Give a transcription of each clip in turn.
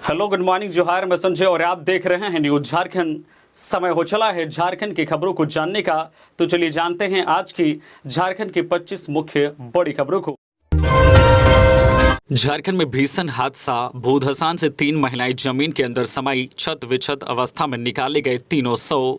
Hello, good morning, जोहार। मैं संजय और आप देख रहे हैं न्यूज झारखंड। समय हो चला है झारखंड की खबरों को जानने का, तो चलिए जानते हैं आज की झारखंड की 25 मुख्य बड़ी खबरों को। झारखंड में भीषण हादसा, भूधसान से 3 महिलाएं जमीन के अंदर समाई, छत विछत अवस्था में निकाले गए तीनों शव।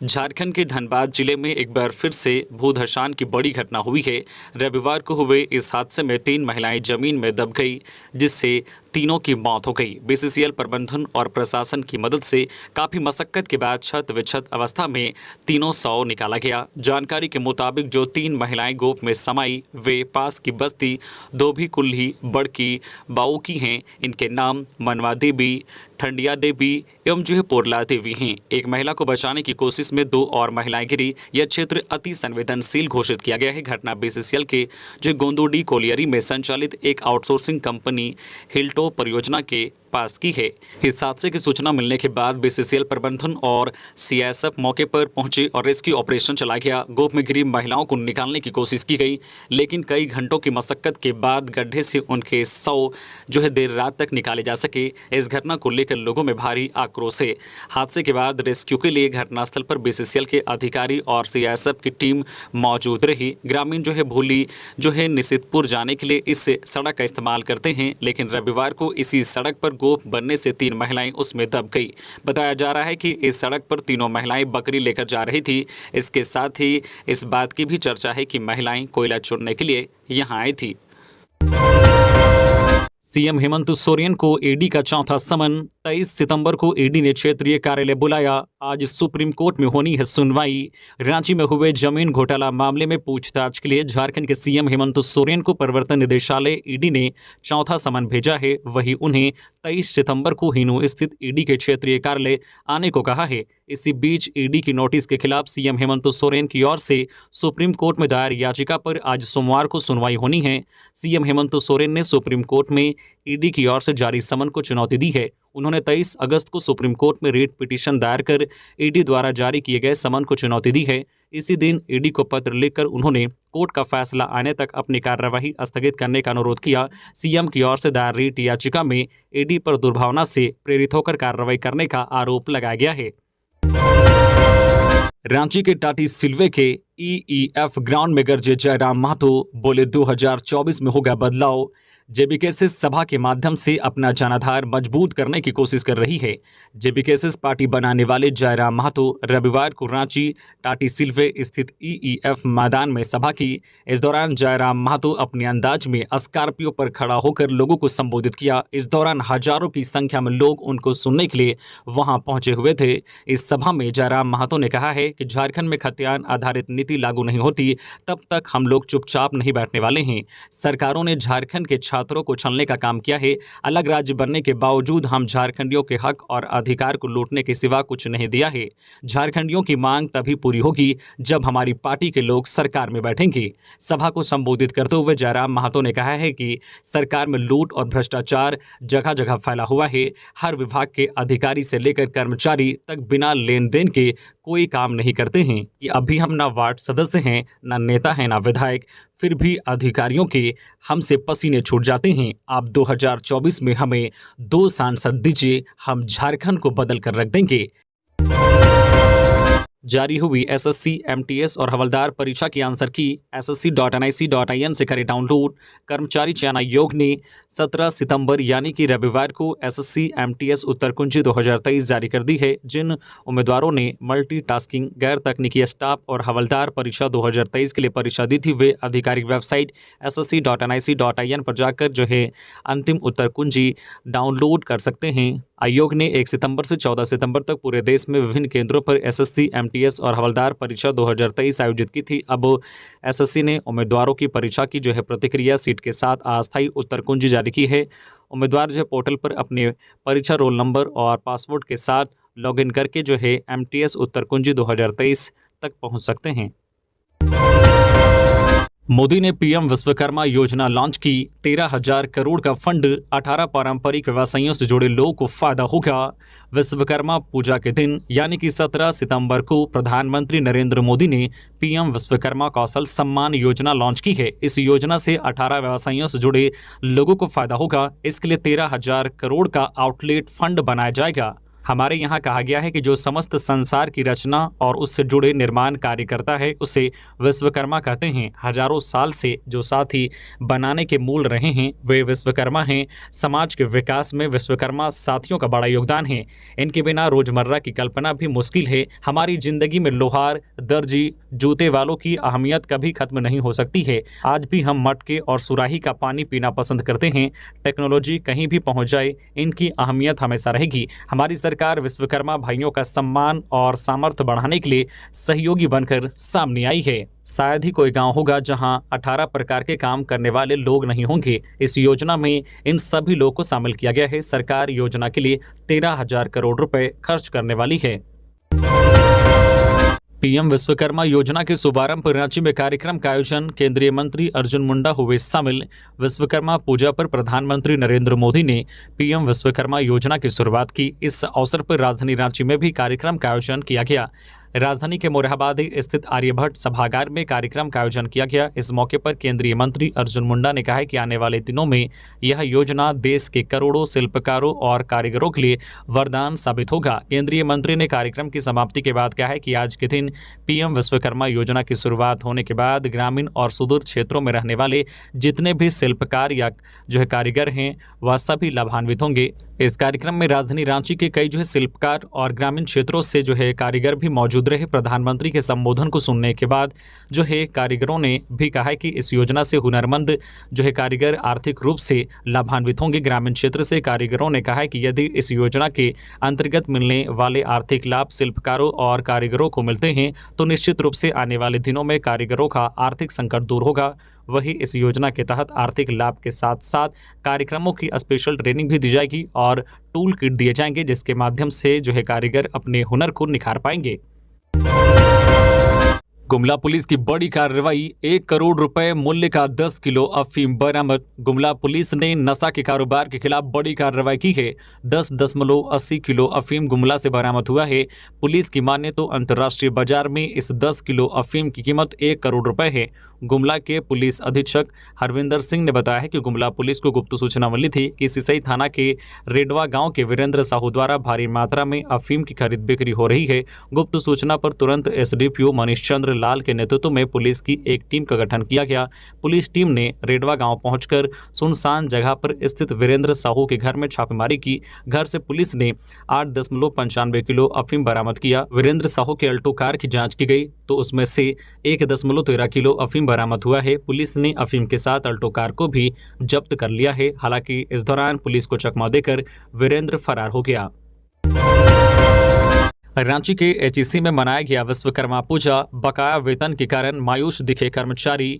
झारखंड के धनबाद जिले में एक बार फिर से भूधसान की बड़ी घटना हुई है। रविवार को हुए इस हादसे में 3 महिलाएं जमीन में दब गई, जिससे तीनों की मौत हो गई। बीसीसीएल प्रबंधन और प्रशासन की मदद से काफ़ी मशक्कत के बाद छत विछत अवस्था में तीनों शव निकाला गया। जानकारी के मुताबिक जो 3 महिलाएं गोप में समाई वे पास की बस्ती धोबी कुल्ही बड़की बाऊ की हैं। इनके नाम मनवा देवी, ठंडिया देवी एवं जो है पोरला देवी हैं। एक महिला को बचाने की कोशिश में 2 और महिलाएं गिरी। यह क्षेत्र अति संवेदनशील घोषित किया गया है। घटना बीसीसीएल के जो गोंदोडी कोलियरी में संचालित एक आउटसोर्सिंग कंपनी हिल्टो परियोजना के पास की है। इस हादसे की सूचना मिलने के बाद बीसीसीएल प्रबंधन और सीआईएसएफ मौके पर पहुंचे और रेस्क्यू ऑपरेशन चलाया गया। गोप में गिरी महिलाओं को निकालने की कोशिश की गई, लेकिन कई घंटों की मशक्कत के बाद गड्ढे से उनके शव जो है देर रात तक निकाले जा सके। इस घटना को लेकर लोगों में भारी आक्रोश है। हादसे के बाद रेस्क्यू के लिए घटनास्थल पर बीसीसीएल के अधिकारी और सीआईएसएफ की टीम मौजूद रही। ग्रामीण जो है भूली जो है निशितपुर जाने के लिए इस सड़क का इस्तेमाल करते हैं, लेकिन रविवार को इसी सड़क पर गोप बनने से 3 महिलाएं उसमें दब गई। बताया जा रहा है कि इस सड़क पर तीनों महिलाएं बकरी लेकर जा रही थी। इसके साथ ही इस बात की भी चर्चा है कि महिलाएं कोयला चुनने के लिए यहां आई थी। सीएम हेमंत सोरेन को ईडी का चौथा समन। 23 सितंबर को ईडी ने क्षेत्रीय कार्यालय बुलाया। आज सुप्रीम कोर्ट में होनी है सुनवाई। रांची में हुए जमीन घोटाला मामले में पूछताछ के लिए झारखंड के सीएम हेमंत सोरेन को प्रवर्तन निदेशालय ईडी ने चौथा समन भेजा है। वहीं उन्हें 23 सितंबर को हिनू स्थित ईडी के क्षेत्रीय कार्यालय आने को कहा है। इसी बीच ईडी की नोटिस के खिलाफ सीएम हेमंत सोरेन की ओर से सुप्रीम कोर्ट में दायर याचिका पर आज सोमवार को सुनवाई होनी है। सीएम हेमंत सोरेन ने सुप्रीम कोर्ट में ईडी की ओर से जारी समन को चुनौती दी है। उन्होंने 23 अगस्त को सुप्रीम कोर्ट में रिट पिटीशन दायर कर ईडी द्वारा जारी किए गए समन को चुनौती दी है। इसी दिन ईडी को पत्र लिखकर उन्होंने कोर्ट का फैसला आने तक अपनी कार्यवाही स्थगित करने का अनुरोध किया। सीएम की ओर से दायर रिट याचिका में ईडी पर दुर्भावना से प्रेरित होकर कार्रवाई करने का आरोप लगाया गया है। रांची के टाटी सिल्वे के ईईएफ ग्राउंड में गरजे जयराम महतो, बोले 2024 में होगा बदलाव। जेबीकेएस सभा के माध्यम से अपना जनाधार मजबूत करने की कोशिश कर रही है। जेबीकेएस पार्टी बनाने वाले जयराम महतो रविवार को रांची टाटी सिल्वे स्थित ईईएफ मैदान में सभा की। इस दौरान जयराम महतो अपने अंदाज में स्कॉर्पियो पर खड़ा होकर लोगों को संबोधित किया। इस दौरान हजारों की संख्या में लोग उनको सुनने के लिए वहां पहुंचे हुए थे। इस सभा में जयराम महतो ने कहा है कि झारखंड में खतियान आधारित नीति लागू नहीं होती तब तक हम लोग चुपचाप नहीं बैठने वाले हैं। सरकारों ने झारखंड के छात्रों को छलने का काम किया है। अलग राज्य बनने के बावजूद हम झारखंडियों के हक और अधिकार को लूटने के सिवा कुछ नहीं दिया है। झारखंडियों की मांग तभी पूरी होगी जब हमारी पार्टी के लोग सरकार में बैठेंगे। सभा को संबोधित करते हुए जयराम महतो ने कहा है कि सरकार में लूट और भ्रष्टाचार जगह जगह फैला हुआ है। हर विभाग के अधिकारी से लेकर कर्मचारी तक बिना लेन देन के कोई काम नहीं करते हैं कि अभी हम ना वार्ड सदस्य हैं, ना नेता हैं, ना विधायक, फिर भी अधिकारियों के हमसे पसीने छूट जाते हैं। आप 2024 में हमें 2 सांसद दीजिए, हम झारखंड को बदल कर रख देंगे। जारी हुई एसएससी, एमटीएस और हवलदार परीक्षा की आंसर की ssc.nic.in से करें डाउनलोड। कर्मचारी चयन आयोग ने 17 सितंबर यानी कि रविवार को एसएससी एमटीएस उत्तर कुंजी 2023 जारी कर दी है। जिन उम्मीदवारों ने मल्टीटास्किंग, गैर तकनीकी स्टाफ और हवलदार परीक्षा 2023 के लिए परीक्षा दी थी, वे आधिकारिक वेबसाइट ssc.nic.in पर जाकर जो है अंतिम उत्तर कुंजी डाउनलोड कर सकते हैं। आयोग ने 1 सितंबर से 14 सितंबर तक पूरे देश में विभिन्न केंद्रों पर एसएससी, एमटीएस और हवलदार परीक्षा 2023 आयोजित की थी। अब एसएससी ने उम्मीदवारों की परीक्षा की जो है प्रतिक्रिया सीट के साथ अस्थायी उत्तर कुंजी जारी की है। उम्मीदवार जो है पोर्टल पर अपने परीक्षा रोल नंबर और पासवर्ड के साथ लॉगिन करके जो है एमटीएस उत्तर कुंजी 2023 तक पहुँच सकते हैं। मोदी ने पीएम विश्वकर्मा योजना लॉन्च की। 13,000 करोड़ का फंड, 18 पारंपरिक व्यवसायों से जुड़े लोगों को फायदा होगा। विश्वकर्मा पूजा के दिन यानी कि 17 सितंबर को प्रधानमंत्री नरेंद्र मोदी ने पीएम विश्वकर्मा कौशल सम्मान योजना लॉन्च की है। इस योजना से 18 व्यवसायों से जुड़े लोगों को फायदा होगा। इसके लिए 13,000 करोड़ का आउटलेट फंड बनाया जाएगा। हमारे यहाँ कहा गया है कि जो समस्त संसार की रचना और उससे जुड़े निर्माण कार्य करता है उसे विश्वकर्मा कहते हैं। हजारों साल से जो साथी बनाने के मूल रहे हैं वे विश्वकर्मा हैं। समाज के विकास में विश्वकर्मा साथियों का बड़ा योगदान है। इनके बिना रोजमर्रा की कल्पना भी मुश्किल है। हमारी जिंदगी में लोहार, दर्जी, जूते वालों की अहमियत कभी खत्म नहीं हो सकती है। आज भी हम मटके और सुराही का पानी पीना पसंद करते हैं। टेक्नोलॉजी कहीं भी पहुंच जाए, इनकी अहमियत हमेशा रहेगी। हमारी सरकार विश्वकर्मा भाइयों का सम्मान और सामर्थ्य बढ़ाने के लिए सहयोगी बनकर सामने आई है। शायद ही कोई गांव होगा जहां 18 प्रकार के काम करने वाले लोग नहीं होंगे। इस योजना में इन सभी लोगों को शामिल किया गया है। सरकार योजना के लिए 13,000 करोड़ रुपए खर्च करने वाली है। पीएम विश्वकर्मा योजना के शुभारंभ रांची में कार्यक्रम का आयोजन, केंद्रीय मंत्री अर्जुन मुंडा हुए शामिल। विश्वकर्मा पूजा पर प्रधानमंत्री नरेंद्र मोदी ने पीएम विश्वकर्मा योजना की शुरुआत की। इस अवसर पर राजधानी रांची में भी कार्यक्रम का आयोजन किया गया। राजधानी के मोरहाबादी स्थित आर्यभट्ट सभागार में कार्यक्रम का आयोजन किया गया। इस मौके पर केंद्रीय मंत्री अर्जुन मुंडा ने कहा कि आने वाले दिनों में यह योजना देश के करोड़ों शिल्पकारों और कारीगरों के लिए वरदान साबित होगा। केंद्रीय मंत्री ने कार्यक्रम की समाप्ति के बाद कहा है कि आज के दिन पीएम विश्वकर्मा योजना की शुरुआत होने के बाद ग्रामीण और सुदूर क्षेत्रों में रहने वाले जितने भी शिल्पकार या कारीगर हैं वह सभी लाभान्वित होंगे। इस कार्यक्रम में राजधानी रांची के कई शिल्पकार और ग्रामीण क्षेत्रों से कारीगर भी मौजूद रहे। प्रधानमंत्री के संबोधन को सुनने के बाद कारीगरों ने भी कहा है कि इस योजना से हुनरमंद कारीगर आर्थिक रूप से लाभान्वित होंगे। ग्रामीण क्षेत्र से कारीगरों ने कहा है कि यदि इस योजना के अंतर्गत मिलने वाले आर्थिक लाभ शिल्पकारों और कारीगरों को मिलते हैं तो निश्चित रूप से आने वाले दिनों में कारीगरों का आर्थिक संकट दूर होगा। वही इस योजना के तहत आर्थिक लाभ के साथ साथ कार्यक्रमों की स्पेशल ट्रेनिंग भी दी जाएगी और टूल किट दिए जाएंगे जिसके माध्यम से कारीगर अपने हुनर को निखार पाएंगे। गुमला पुलिस की बड़ी कार्रवाई, 1 करोड़ रुपए मूल्य का 10 किलो अफीम बरामद। गुमला पुलिस ने नशा के कारोबार के खिलाफ बड़ी कार्रवाई की है। 10.80 किलो अफीम गुमला से बरामद हुआ है। पुलिस की माने तो अंतर्राष्ट्रीय बाजार में इस 10 किलो अफीम की कीमत 1 करोड़ रुपए है। गुमला के पुलिस अधीक्षक हरविंदर सिंह ने बताया है कि गुमला पुलिस को गुप्त सूचना मिली थी कि सिसई थाना के रेडवा गांव के वीरेंद्र साहू द्वारा भारी मात्रा में अफीम की खरीद बिक्री हो रही है। गुप्त सूचना पर तुरंत एसडीपीओ मनीष चंद्र लाल के नेतृत्व में पुलिस की एक टीम का गठन किया गया। पुलिस टीम ने रेडवा गांव पहुंचकर सुनसान जगह पर स्थित वीरेंद्र साहू के घर में छापेमारी की। घर से पुलिस ने 8.95 किलो अफीम बरामद किया। वीरेंद्र साहू के अल्टो कार की जांच की गई तो उसमें से 1.13 किलो अफीम बरामद हुआ है। पुलिस ने अफीम के साथ अल्टो कार को भी जब्त कर लिया है। हालांकि इस दौरान पुलिस को चकमा देकर वीरेंद्र फरार हो गया। रांची के एचईसी में मनाया गया विश्वकर्मा पूजा। बकाया वेतन के कारण मायूस दिखे कर्मचारी।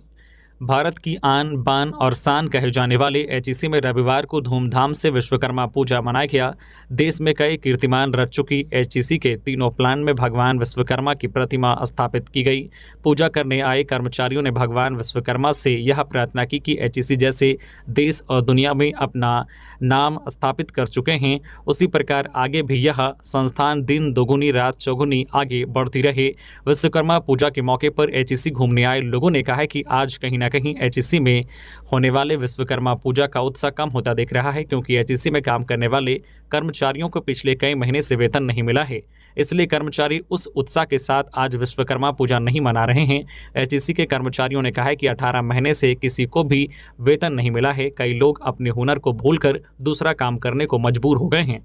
भारत की आन बान और शान कहे जाने वाले एचईसी में रविवार को धूमधाम से विश्वकर्मा पूजा मनाया गया। देश में कई कीर्तिमान रच चुकी एचईसी के तीनों प्लान में भगवान विश्वकर्मा की प्रतिमा स्थापित की गई। पूजा करने आए कर्मचारियों ने भगवान विश्वकर्मा से यह प्रार्थना की कि एचईसी जैसे देश और दुनिया में अपना नाम स्थापित कर चुके हैं उसी प्रकार आगे भी यह संस्थान दिन दोगुनी रात चौगुनी आगे बढ़ती रहे। विश्वकर्मा पूजा के मौके पर एचईसी घूमने आए लोगों ने कहा कि आज कहीं न कहीं एचईसी में होने वाले विश्वकर्मा पूजा का उत्साह कम होता दिख रहा है, क्योंकि एचईसी में काम करने वाले कर्मचारियों को पिछले कई महीने से वेतन नहीं मिला है। इसलिए कर्मचारी उस उत्साह के साथ आज विश्वकर्मा पूजा नहीं मना रहे हैं। एचईसी के कर्मचारियों ने कहा है कि 18 महीने से किसी को भी वेतन नहीं मिला है। कई लोग अपने हुनर को भूलकर दूसरा काम करने को मजबूर हो गए हैं।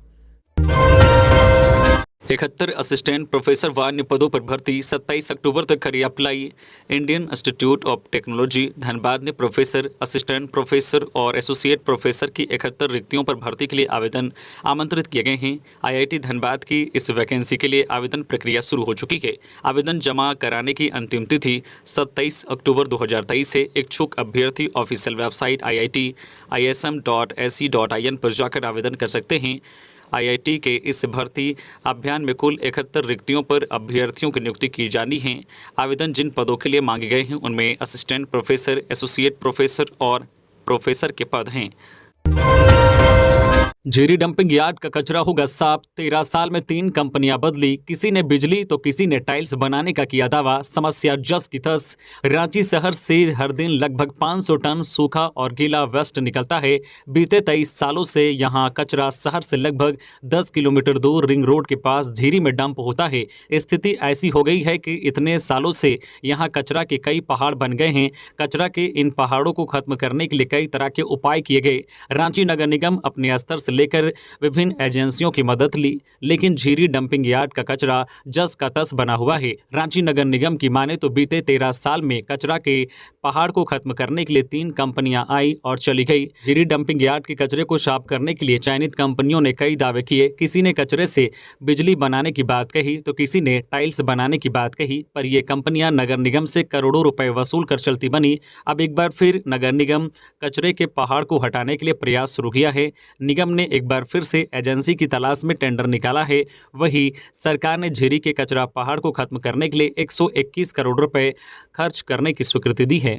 71 असिस्टेंट प्रोफेसर व अन्य पदों पर भर्ती, 27 अक्टूबर तक करी apply. Indian institute of technology Dhanbad ने प्रोफेसर, असिस्टेंट प्रोफेसर और एसोसिएट प्रोफेसर की 71 रिक्तियों पर भर्ती के लिए आवेदन आमंत्रित किए गए हैं। आईआईटी धनबाद की इस वैकेंसी के लिए आवेदन प्रक्रिया शुरू हो चुकी है। आवेदन जमा कराने की अंतिम तिथि 27 अक्टूबर 2023 है। इच्छुक अभ्यर्थी ऑफिशियल वेबसाइट IIT ISM.ac.in पर जाकर आवेदन कर सकते हैं। आईआईटी के इस भर्ती अभियान में कुल 71 रिक्तियों पर अभ्यर्थियों की नियुक्ति की जानी है। आवेदन जिन पदों के लिए मांगे गए हैं उनमें असिस्टेंट प्रोफेसर, एसोसिएट प्रोफेसर और प्रोफेसर के पद हैं। झीरी डंपिंग यार्ड का कचरा होगा साफ। 13 साल में 3 कंपनियां बदली, किसी ने बिजली तो किसी ने टाइल्स बनाने का किया दावा। समस्या जस की तस। रांची शहर से हर दिन लगभग 500 टन सूखा और गीला वेस्ट निकलता है। बीते 23 सालों से यहां कचरा शहर से लगभग 10 किलोमीटर दूर रिंग रोड के पास झीरी में डंप होता है। स्थिति ऐसी हो गई है कि इतने सालों से यहां कचरा के कई पहाड़ बन गए हैं। कचरा के इन पहाड़ों को खत्म करने के लिए कई तरह के उपाय किए गए। रांची नगर निगम अपने स्तर से लेकर विभिन्न एजेंसियों की मदद ली, लेकिन झीरी डंपिंग यार्ड का कचरा जस का तस बना हुआ है। रांची नगर निगम की माने तो बीते 13 साल में कचरा के पहाड़ को खत्म करने के लिए 3 कंपनियां आई और चली गई। झीरी डंपिंग यार्ड के कचरे को साफ करने के लिए चयनित कंपनियों ने कई दावे किए। किसी ने कचरे से बिजली बनाने की बात कही तो किसी ने टाइल्स बनाने की बात कही, पर ये कंपनियां नगर निगम से करोड़ों रुपए वसूल कर चलती बनी। अब एक बार फिर नगर निगम कचरे के पहाड़ को हटाने के लिए प्रयास शुरू किया है। निगम ने एक बार फिर से एजेंसी की तलाश में टेंडर निकाला है। वहीं सरकार ने झीरी के कचरा पहाड़ को खत्म करने के लिए 121 करोड़ रुपए खर्च करने की स्वीकृति दी है।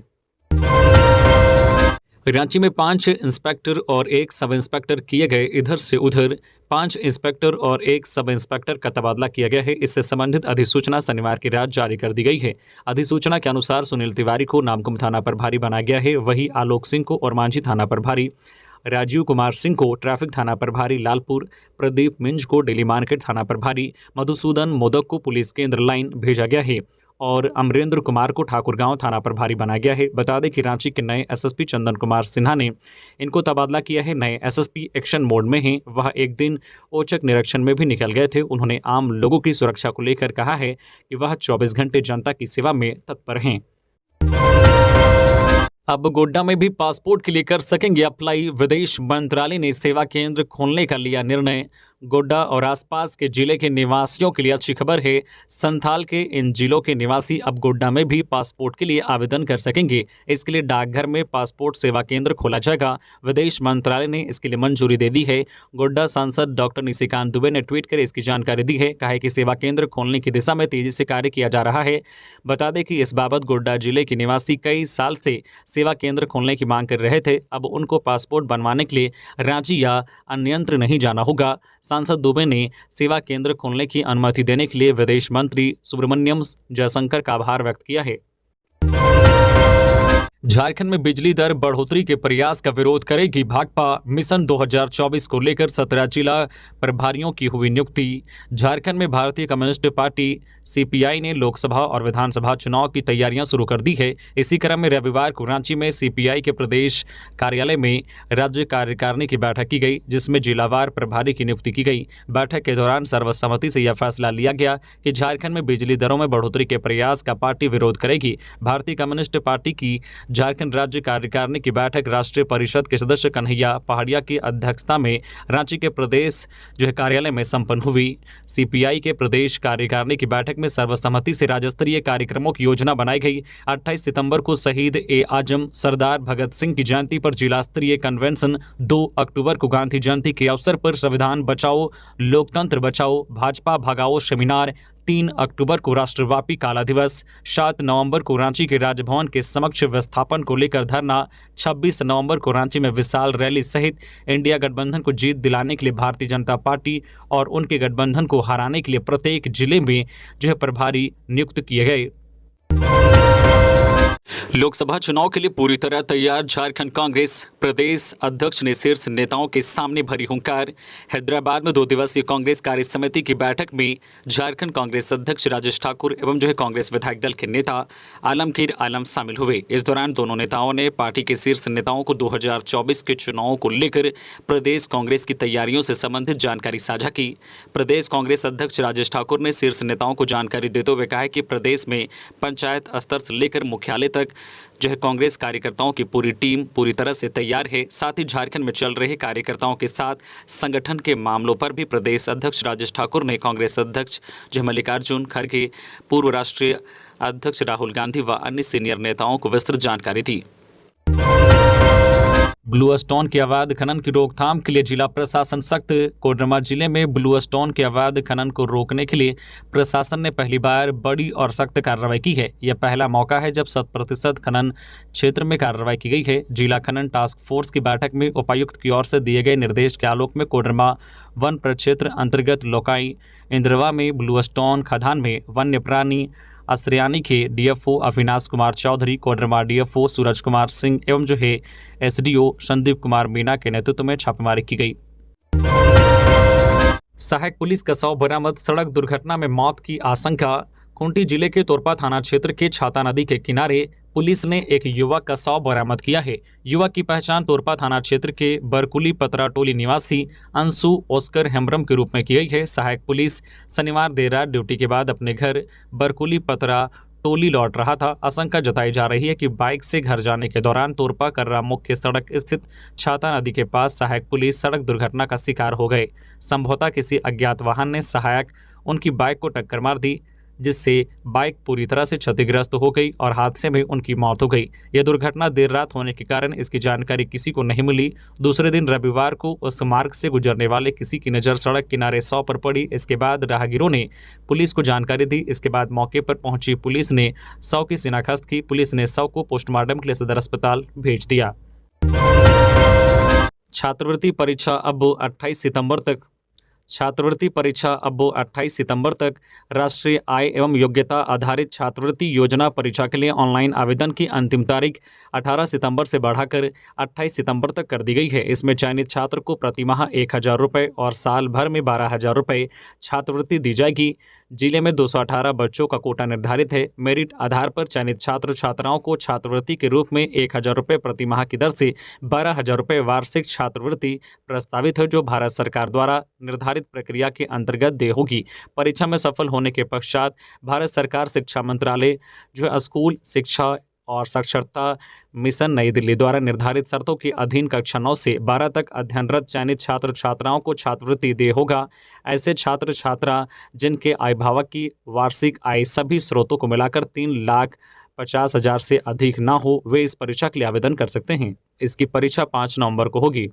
रांची में 5 इंस्पेक्टर और 1 सब इंस्पेक्टर किए गए। इधर से उधर 5 इंस्पेक्टर और 1 सब इंस्पेक्टर का तबादला किया गया है। इससे संबंधित अधिसूचना शनिवार की रात जारी कर दी गई है। अधिसूचना के अनुसार सुनील तिवारी को नामकुम थाना प्रभारी बनाया गया है। वहीं आलोक सिंह को और मांझी थाना प्रभारी, राजीव कुमार सिंह को ट्रैफिक थाना प्रभारी लालपुर, प्रदीप मिंज को डेली मार्केट थाना प्रभारी, मधुसूदन मोदक को पुलिस केंद्र लाइन भेजा गया है और अमरेंद्र कुमार को ठाकुरगांव थाना प्रभारी बनाया गया है। बता दें कि रांची के नए एसएसपी चंदन कुमार सिन्हा ने इनको तबादला किया है। नए एसएसपी एक्शन मोड में हैं। वह एक दिन औचक निरीक्षण में भी निकल गए थे। उन्होंने आम लोगों की सुरक्षा को लेकर कहा है कि वह 24 घंटे जनता की सेवा में तत्पर हैं। अब गोड्डा में भी पासपोर्ट के लिए कर सकेंगे अप्लाई। विदेश मंत्रालय ने सेवा केंद्र खोलने का लिया निर्णय। गोड्डा और आसपास के जिले के निवासियों के लिए अच्छी खबर है। संथाल के इन जिलों के निवासी अब गोड्डा में भी पासपोर्ट के लिए आवेदन कर सकेंगे। इसके लिए डाकघर में पासपोर्ट सेवा केंद्र खोला जाएगा। विदेश मंत्रालय ने इसके लिए मंजूरी दे दी है। गोड्डा सांसद डॉक्टर निशिकांत दुबे ने ट्वीट कर इसकी जानकारी दी है। कहा है कि सेवा केंद्र खोलने की दिशा में तेजी से कार्य किया जा रहा है। बता दें कि इस बाबत गोड्डा जिले के निवासी कई साल से सेवा केंद्र खोलने की मांग कर रहे थे। अब उनको पासपोर्ट बनवाने के लिए रांची या अन्यत्र नहीं जाना होगा। सांसद दुबे ने सेवा केंद्र खोलने की अनुमति देने के लिए विदेश मंत्री सुब्रमण्यम जयशंकर का आभार व्यक्त किया है। झारखंड में बिजली दर बढ़ोतरी के प्रयास का विरोध करेगी भाकपा। मिशन 2024 को लेकर 17 जिला प्रभारियों की हुई नियुक्ति। झारखंड में भारतीय कम्युनिस्ट पार्टी सीपीआई ने लोकसभा और विधानसभा चुनाव की तैयारियां शुरू कर दी है। इसी क्रम में रविवार को रांची में सीपीआई के प्रदेश कार्यालय में राज्य कार्यकारिणी की बैठक की गई, जिसमें जिलावार प्रभारी की नियुक्ति की गई। बैठक के दौरान सर्वसम्मति से यह फैसला लिया गया कि झारखंड में बिजली दरों में बढ़ोतरी के प्रयास का पार्टी विरोध करेगी। भारतीय कम्युनिस्ट पार्टी की झारखंड राज्य कार्यकारिणी की बैठक राष्ट्रीय परिषद के सदस्य कन्हैया पहाड़िया की अध्यक्षता में रांची के प्रदेश कार्यालय में संपन्न हुई। सीपीआई के प्रदेश कार्यकारिणी की बैठक में सर्वसम्मति से राज्य स्तरीय कार्यक्रमों की योजना बनाई गई। 28 सितंबर को शहीद ए आजम सरदार भगत सिंह की जयंती पर जिला स्तरीय कन्वेंशन, 2 अक्टूबर को गांधी जयंती के अवसर पर संविधान बचाओ लोकतंत्र बचाओ भाजपा भगाओ सेमिनार, 3 अक्टूबर को राष्ट्रव्यापी काला दिवस, 7 नवंबर को रांची के राजभवन के समक्ष विस्थापन को लेकर धरना, 26 नवंबर को रांची में विशाल रैली सहित इंडिया गठबंधन को जीत दिलाने के लिए भारतीय जनता पार्टी और उनके गठबंधन को हराने के लिए प्रत्येक जिले में प्रभारी नियुक्त किए गए। लोकसभा चुनाव के लिए पूरी तरह तैयार झारखंड कांग्रेस प्रदेश अध्यक्ष ने शीर्ष नेताओं के सामने भरी हुंकार। हैदराबाद में 2 दिवसीय कांग्रेस कार्य समिति की बैठक में झारखंड कांग्रेस अध्यक्ष राजेश ठाकुर एवं कांग्रेस विधायक दल के नेता आलमगीर आलम शामिल हुए। इस दौरान दोनों नेताओं ने पार्टी के शीर्ष नेताओं को 2024 के चुनावों को लेकर प्रदेश कांग्रेस की तैयारियों से संबंधित जानकारी साझा की। प्रदेश कांग्रेस अध्यक्ष राजेश ठाकुर ने शीर्ष नेताओं को जानकारी देते हुए कहा कि प्रदेश में पंचायत स्तर से लेकर मुख्यालय तक कांग्रेस कार्यकर्ताओं की पूरी टीम पूरी तरह से तैयार है। साथ ही झारखंड में चल रहे कार्यकर्ताओं के साथ संगठन के मामलों पर भी प्रदेश अध्यक्ष राजेश ठाकुर ने कांग्रेस अध्यक्ष मल्लिकार्जुन खड़गे, पूर्व राष्ट्रीय अध्यक्ष राहुल गांधी व अन्य सीनियर नेताओं को विस्तृत जानकारी दी। ब्लू स्टोन के अवैध खनन की रोकथाम के लिए जिला प्रशासन सख्त। कोडरमा जिले में ब्लू स्टोन के अवैध खनन को रोकने के लिए प्रशासन ने पहली बार बड़ी और सख्त कार्रवाई की है। यह पहला मौका है जब 100% खनन क्षेत्र में कार्रवाई की गई है। जिला खनन टास्क फोर्स की बैठक में उपायुक्त की ओर से दिए गए निर्देश के आलोक में कोडरमा वन प्रक्षेत्र अंतर्गत लोकाई इंद्रवा में ब्लू स्टोन खदान में वन्य प्राणी अस्त्रियानी के डीएफओ अविनाश कुमार चौधरी, कोडरमा डीएफओ सूरज कुमार सिंह एवं जो है एसडीओ संदीप कुमार मीणा के नेतृत्व में छापेमारी की गई। सहायक पुलिस का शव बरामद। सड़क दुर्घटना में मौत की आशंका। खूंटी जिले के तोरपा थाना क्षेत्र के छाता नदी के किनारे पुलिस ने एक युवक का शव बरामद किया है। युवक की पहचान तोरपा थाना क्षेत्र के बरकुली पतरा टोली निवासी अंशु ओस्कर हेम्ब्रम के रूप में की गई है। सहायक पुलिस शनिवार देर रात ड्यूटी के बाद अपने घर बरकुली पतरा टोली लौट रहा था। आशंका जताई जा रही है कि बाइक से घर जाने के दौरान तोरपा कर्रा मुख्य सड़क स्थित छाता नदी के पास सहायक पुलिस सड़क दुर्घटना का शिकार हो गए। संभवतः किसी अज्ञात वाहन ने सहायक उनकी बाइक को टक्कर मार दी, जिससे बाइक पूरी तरह से क्षतिग्रस्त हो गई और हादसे में उनकी मौत हो गई। यह दुर्घटना देर रात होने के कारण इसकी जानकारी किसी को नहीं मिली। दूसरे दिन रविवार को उस मार्ग से गुजरने वाले किसी की नज़र सड़क किनारे शव पर पड़ी। इसके बाद राहगीरों ने पुलिस को जानकारी दी। इसके बाद मौके पर पहुंची पुलिस ने शव की शिनाख्त की। पुलिस ने शव को पोस्टमार्टम के लिए सदर अस्पताल भेज दिया। छात्रवृत्ति परीक्षा अब 28 सितंबर तक। छात्रवृत्ति परीक्षा अब 28 सितंबर तक। राष्ट्रीय आय एवं योग्यता आधारित छात्रवृत्ति योजना परीक्षा के लिए ऑनलाइन आवेदन की अंतिम तारीख 18 सितंबर से बढ़ाकर 28 सितंबर तक कर दी गई है। इसमें चयनित छात्र को प्रति माह 1000 रुपये और साल भर में 12,000 रुपये छात्रवृत्ति दी जाएगी। जिले में 218 बच्चों का कोटा निर्धारित है। मेरिट आधार पर चयनित छात्र छात्राओं को छात्रवृत्ति के रूप में 1000 रुपये प्रति माह की दर से 12,000 रुपये वार्षिक छात्रवृत्ति प्रस्तावित है, जो भारत सरकार द्वारा निर्धारित प्रक्रिया के अंतर्गत देय होगी। परीक्षा में सफल होने के पश्चात भारत सरकार शिक्षा मंत्रालय जो स्कूल शिक्षा और साक्षरता मिशन नई दिल्ली द्वारा निर्धारित शर्तों के अधीन कक्षा 9 से 12 तक अध्ययनरत चयनित छात्र छात्राओं को छात्रवृत्ति देय होगा। ऐसे छात्र छात्रा जिनके आय भावक की वार्षिक आय सभी स्रोतों को मिलाकर 3,50,000 से अधिक ना हो, वे इस परीक्षा के लिए आवेदन कर सकते हैं। इसकी परीक्षा 5 नवंबर को होगी।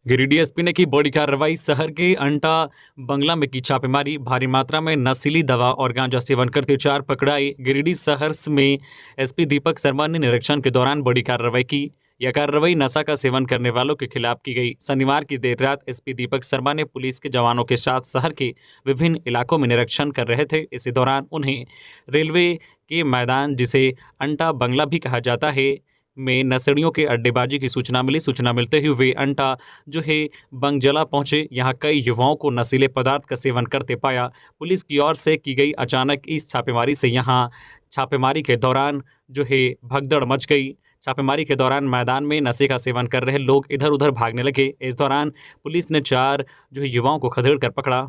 गिरिडीह एसपी ने की बड़ी कार्रवाई। शहर के अंटा बंगला में की छापेमारी। भारी मात्रा में नशीली दवा और गांजा सेवन करते 4 पकड़ाए। गिरिडीह शहर में एसपी दीपक शर्मा ने निरीक्षण के दौरान बड़ी कार्रवाई की। यह कार्रवाई नशा का सेवन करने वालों के खिलाफ की गई। शनिवार की देर रात एसपी दीपक शर्मा ने पुलिस के जवानों के साथ शहर के विभिन्न इलाकों में निरीक्षण कर रहे थे। इसी दौरान उन्हें रेलवे के मैदान, जिसे अंटा बंगला भी कहा जाता है, में नशेड़ियों के अड्डेबाजी की सूचना मिली। सूचना मिलते ही वे अंटा जो है बंगजला पहुंचे। यहां कई युवाओं को नशीले पदार्थ का सेवन करते पाया। पुलिस की ओर से की गई अचानक इस छापेमारी से यहां छापेमारी के दौरान जो है भगदड़ मच गई। छापेमारी के दौरान मैदान में नशे का सेवन कर रहे लोग इधर उधर भागने लगे। इस दौरान पुलिस ने 4 जो है युवाओं को खदेड़ कर पकड़ा।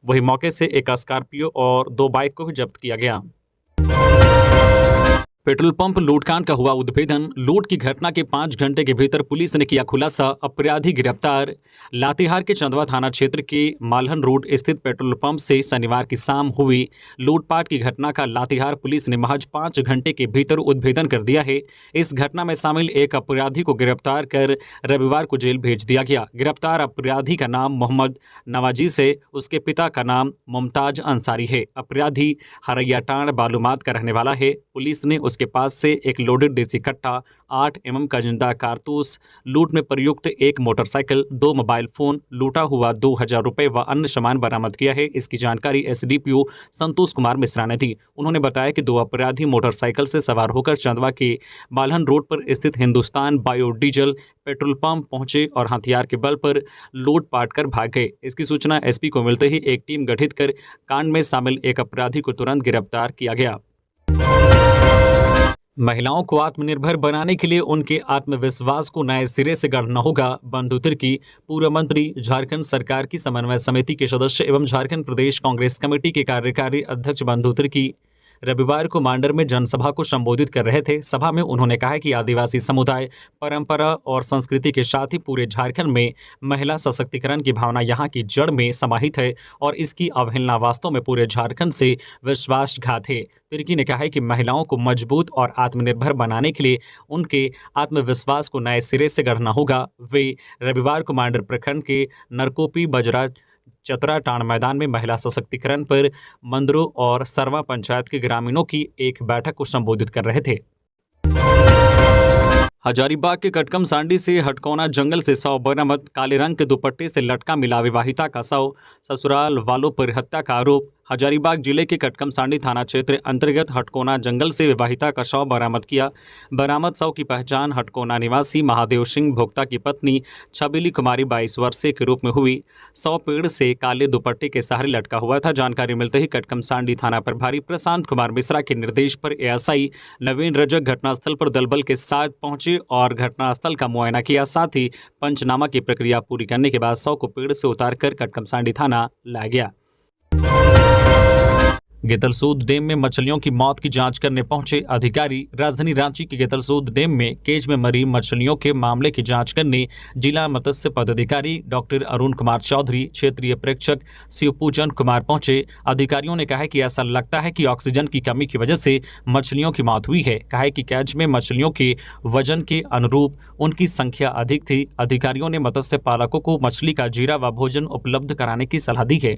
वही मौके से एक स्कॉर्पियो और 2 बाइक को भी जब्त किया गया। पेट्रोल पंप लूटकांड का हुआ उद्भेदन। लूट की घटना के 5 घंटे के भीतर पुलिस ने किया खुलासा, अपराधी गिरफ्तार। लातेहार के चंदवा थाना क्षेत्र के मालहन रोड स्थित पेट्रोल पंप से शनिवार की शाम हुई लूटपाट की घटना का लातेहार पुलिस ने महज 5 घंटे के भीतर उद्भेदन कर दिया है। इस घटना में शामिल एक अपराधी को गिरफ्तार कर रविवार को जेल भेज दिया गया। गिरफ्तार अपराधी का नाम मोहम्मद नवाजीज है। उसके पिता का नाम मुमताज अंसारी है। अपराधी हरैयाटांड बालूमाद का रहने वाला है। पुलिस ने उसके पास से एक लोडेड देसी कट्टा, 8 mm का जिंदा कारतूस, लूट में प्रयुक्त एक मोटरसाइकिल, 2 मोबाइल फोन, लूटा हुआ 2,000 रुपये व अन्य सामान बरामद किया है। इसकी जानकारी एसडीपीओ संतोष कुमार मिश्रा ने दी। उन्होंने बताया कि 2 अपराधी मोटरसाइकिल से सवार होकर चंदवा के मालहन रोड पर स्थित हिंदुस्तान बायोडीजल पेट्रोल पंप पहुंचे और हथियार के बल पर लूटपाट कर भाग गए। इसकी सूचना एसपी को मिलते ही एक टीम गठित कर कांड में शामिल एक अपराधी को तुरंत गिरफ्तार किया गया। महिलाओं को आत्मनिर्भर बनाने के लिए उनके आत्मविश्वास को नए सिरे से गढ़ना होगा। बंधु तिर्की, पूर्व मंत्री, झारखंड सरकार की समन्वय समिति के सदस्य एवं झारखंड प्रदेश कांग्रेस कमेटी के कार्यकारी अध्यक्ष बंधु तिर्की रविवार को मांडर में जनसभा को संबोधित कर रहे थे। सभा में उन्होंने कहा कि आदिवासी समुदाय, परंपरा और संस्कृति के साथ ही पूरे झारखंड में महिला सशक्तिकरण की भावना यहाँ की जड़ में समाहित है और इसकी अवहेलना वास्तव में पूरे झारखंड से विश्वासघात है। तिर्की ने कहा है कि महिलाओं को मजबूत और आत्मनिर्भर बनाने के लिए उनके आत्मविश्वास को नए सिरे से गढ़ना होगा। वे रविवार को मांडर प्रखंड के नरकोपी बजरा चतरा टाण मैदान में महिला सशक्तिकरण पर मंदरों और सरवा पंचायत के ग्रामीणों की एक बैठक को संबोधित कर रहे थे। हजारीबाग के कटकम सांडी से हटकौना जंगल से शव बरामद। काले रंग के दुपट्टे से लटका मिला विवाहिता का शव, ससुराल वालों पर हत्या का आरोप। हजारीबाग जिले के कटकम सांडी थाना क्षेत्र अंतर्गत हटकोना जंगल से विवाहिता का शव बरामद किया। बरामद शव की पहचान हटकोना निवासी महादेव सिंह भोक्ता की पत्नी छबीली कुमारी 22 वर्षीय के रूप में हुई। शव पेड़ से काले दुपट्टे के सहारे लटका हुआ था। जानकारी मिलते ही कटकम सांडी थाना प्रभारी प्रशांत कुमार मिश्रा के निर्देश पर एएसआई नवीन रजक घटनास्थल पर दलबल के साथ पहुंचे और घटनास्थल का मुआयना किया। साथ ही पंचनामा की प्रक्रिया पूरी करने के बाद शव को पेड़ से उतारकर कटकम सांडी थाना लाया गया। गेतलसूद डैम में मछलियों की मौत की जांच करने पहुंचे अधिकारी। राजधानी रांची के गेतलसूद डैम में केज में मरी मछलियों के मामले की जांच करने जिला मत्स्य पदाधिकारी डॉक्टर अरुण कुमार चौधरी, क्षेत्रीय प्रेक्षक शिवपूजन कुमार पहुंचे। अधिकारियों ने कहा है कि ऐसा लगता है कि ऑक्सीजन की कमी की वजह से मछलियों की मौत हुई है। कहा है कि कैच में मछलियों के वजन के अनुरूप उनकी संख्या अधिक थी। अधिकारियों ने मत्स्य पालकों को मछली का जीरा व भोजन उपलब्ध कराने की सलाह दी है।